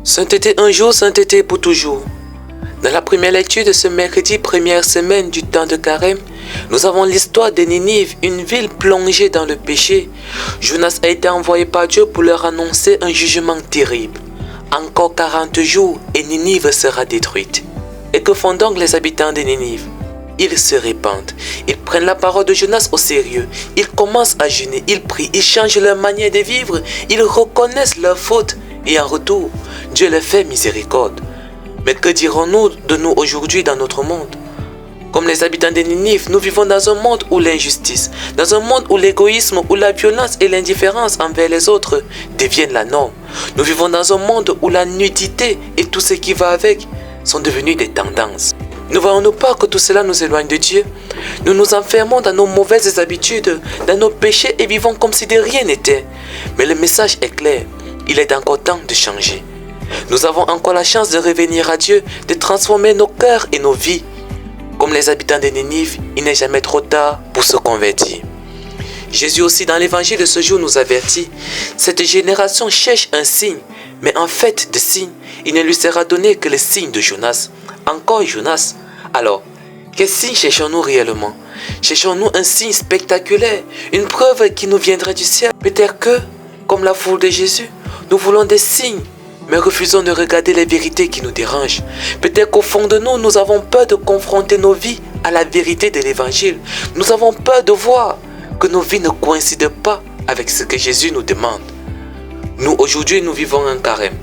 Sainteté un jour, sainteté pour toujours. Dans la première lecture de ce mercredi, première semaine du temps de Carême, nous avons l'histoire de Ninive, une ville plongée dans le péché. Jonas a été envoyé par Dieu pour leur annoncer un jugement terrible. Encore 40 jours et Ninive sera détruite. Et que font donc les habitants de Ninive? Ils se répandent, ils prennent la parole de Jonas au sérieux, ils commencent à jeûner, ils prient, ils changent leur manière de vivre, ils reconnaissent leurs fautes et en retour, Dieu leur fait miséricorde. Mais que dirons-nous de nous aujourd'hui dans notre monde? Comme les habitants de Ninive, nous vivons dans un monde où l'injustice, dans un monde où l'égoïsme, où la violence et l'indifférence envers les autres deviennent la norme. Nous vivons dans un monde où la nudité et tout ce qui va avec sont devenus des tendances. Ne voyons-nous pas que tout cela nous éloigne de Dieu? Nous nous enfermons dans nos mauvaises habitudes, dans nos péchés et vivons comme si de rien n'était. Mais le message est clair, il est encore temps de changer. Nous avons encore la chance de revenir à Dieu, de transformer nos cœurs et nos vies. Comme les habitants de Ninive, il n'est jamais trop tard pour se convertir. Jésus aussi dans l'évangile de ce jour nous avertit, cette génération cherche un signe, mais en fait de signe, il ne lui sera donné que le signe de Jonas. Encore Jonas. Alors, quel signe cherchons-nous réellement? Cherchons-nous un signe spectaculaire, une preuve qui nous viendrait du ciel? Peut-être que, comme la foule de Jésus, nous voulons des signes, mais refusons de regarder les vérités qui nous dérangent. Peut-être qu'au fond de nous, nous avons peur de confronter nos vies à la vérité de l'évangile. Nous avons peur de voir que nos vies ne coïncident pas avec ce que Jésus nous demande. Nous, aujourd'hui, nous vivons un carême.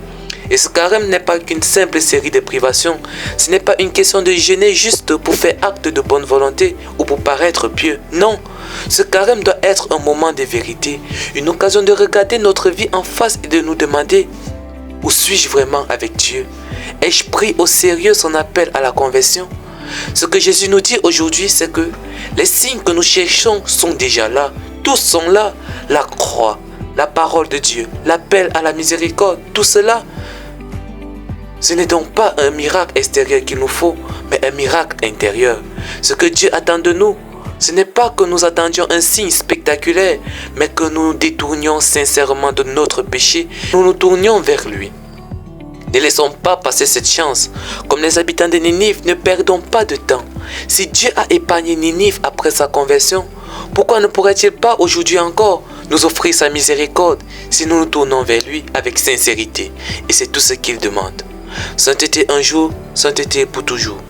Et ce carême n'est pas qu'une simple série de privations. Ce n'est pas une question de jeûner juste pour faire acte de bonne volonté ou pour paraître pieux. Non, ce carême doit être un moment de vérité, une occasion de regarder notre vie en face et de nous demander: où suis-je vraiment avec Dieu? Ai-je pris au sérieux son appel à la conversion? Ce que Jésus nous dit aujourd'hui, c'est que les signes que nous cherchons sont déjà là. Tous sont là. La croix, la parole de Dieu, l'appel à la miséricorde, tout cela. Ce n'est donc pas un miracle extérieur qu'il nous faut, mais un miracle intérieur. Ce que Dieu attend de nous, ce n'est pas que nous attendions un signe spectaculaire, mais que nous nous détournions sincèrement de notre péché, nous nous tournions vers lui. Ne laissons pas passer cette chance. Comme les habitants de Ninive, ne perdons pas de temps. Si Dieu a épargné Ninive après sa conversion, pourquoi ne pourrait-il pas aujourd'hui encore nous offrir sa miséricorde si nous nous tournons vers lui avec sincérité? Et c'est tout ce qu'il demande. Sainteté un jour, sainteté pour toujours.